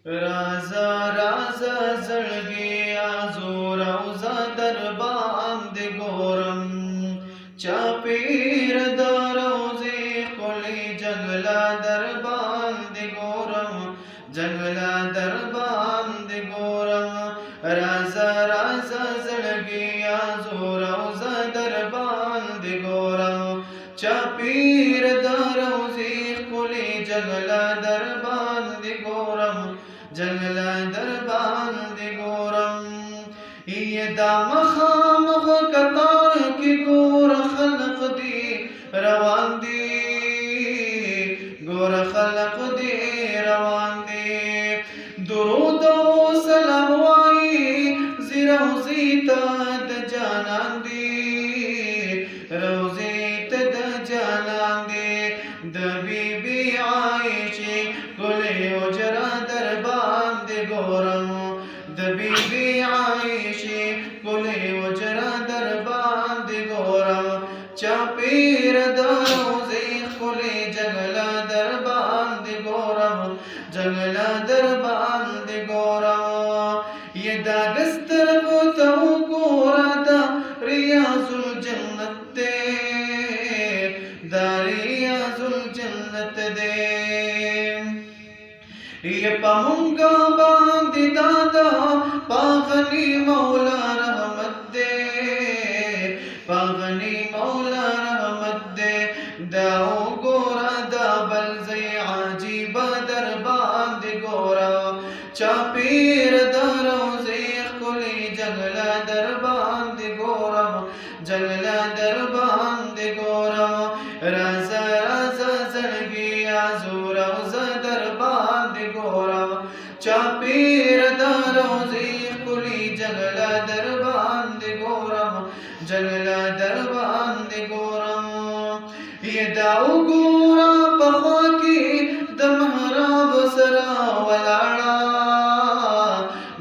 رازا رازا زړګیا زور او زدر باندې ګورم چاپیر د روزي خولي جنگلا در باندې ګورم جنگلا در باندې ګورم رازا رازا زړګیا زور او زدر باندې ګورم چاپیر د روزي خولي جنگلا در باندې ګورم جنگلا در باندې ګورم یہ دا مخامخ قطار کی ګور خلق دی روان دی ګور خلق دی روان دی درود او سلام وای زیروزی ته د جانان دی روزی ته د جانان دی د بیبي عائشہ ګلې اوجرا در باندې ګورم د بیبي عائشہ ګلې اوجرا در باندې ګورم چاپیر د روزي خولي جنگلا در باندې ګورم جنگلا در باندې ګورم یہ دا دستر کو تو ګورا دا ریاض الجنت دے دا ریاض الجنت دے یہ پمونگا باندې دادا پاغنی مولا رحمت دے پاغنی مولا رحمت دے داو گورا دا بلزی عجیب در باندې گورا چاپیر در روزی خلی جنگلا در باندې گورا جنگلا در باندې گورا رازا رازا زړګیا زور او زدر باندې گورا چاپیر در روزی خلی جنگلا در باندې گورا جنگلا در باندې گورم یہ داو گورا پخوا کی د محراب سرا ولاړه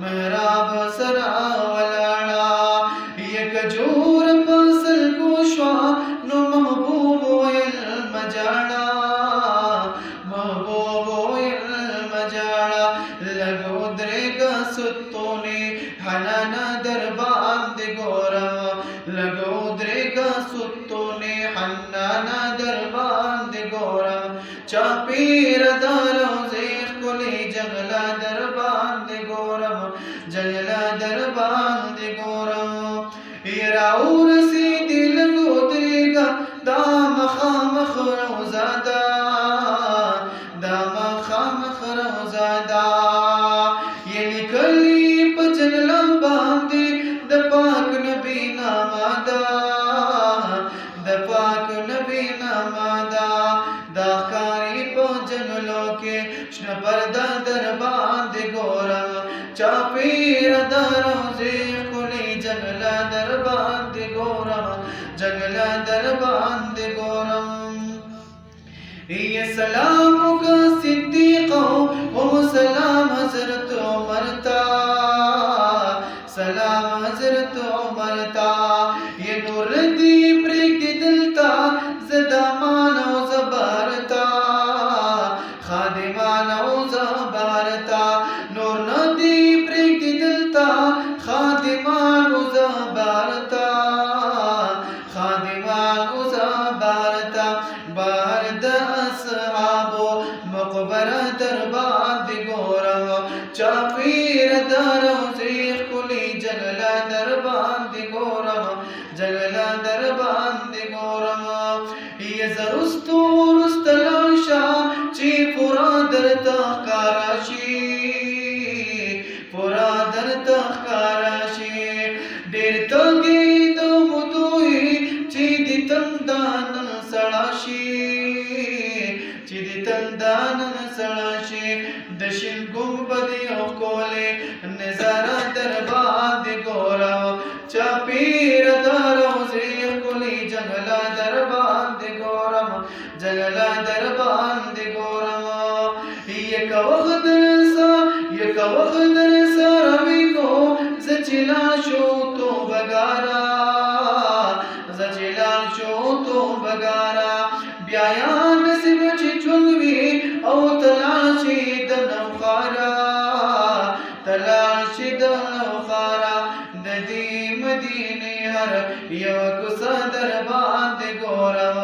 محراب سرا ولاړه یہ کجور پسل کوشوا نو محبوب ویل مجاړه محبوب ویل مجاړه لګو درګه ستونی حنانا در باندې ګورم لګو درګه ستونی حنانا در باندې ګورم چاپیر د روزي خولي جنگلا در باندې ګورم جنگلا در باندې ګورم راو رسیدي لګو درګه دا مخامخ روزا دا دا مخامخ روزا دا یہ لیکلی په جنگلا باندې د پاک نبی نامه دا د پاک نبی نامه دا دا کاری په جنگلو کې شنه پردا در باندې ګورم چاپیر د روزي خولي جنگلا در باندې ګورم جنگلا در باندې ګورم یہ سلام کا صدیق و سلام حضرت عمر تا سلام حضرت عمر تا یہ نور دی پرګ دلتا زدامان او زبارتا خادمان او زبارتا نور ندی پرګ دلتا خادمان او زبارتا خادمان او زبارتا بار د اصحابو مقبره در باندې ګورم چاپیر د روزي خولي جنگلا در باندې ګورم جنگلا در باندې ګورم یہ زرستو رستلاشا چې پورا درته ښکارا شي پورا درته ښکارا شي ډېر تږي د مودوي چې د تندان سړا شي چې د تندان سړا شي د شین ګمبد یو کولې نظاره در باندې ګورا چاپیر د روزي خولي جنگلا در باندې ګورم جنگلا در باندې ګورم یک وخت سره کو زچلا شو تو بګارا زچلا شو تو بګارا بیا یا نصیب چې چونوي او تلاشي د نوخارا यार यो कुसा दरबार दे गोरम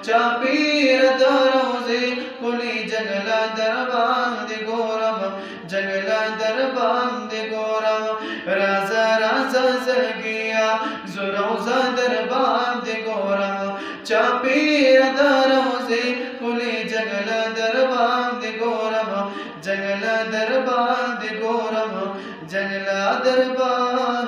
चापीर दरोजे कुली जंगला दरबार दे गोरम जंगला दरबार दे गोरम राजा राजा जलगिया जुरोजा दरबार दे गोरम चापीर दरोजे कुली जंगला दरबार दे गोरम जंगला दरबार दे गोरम जंगला दरबार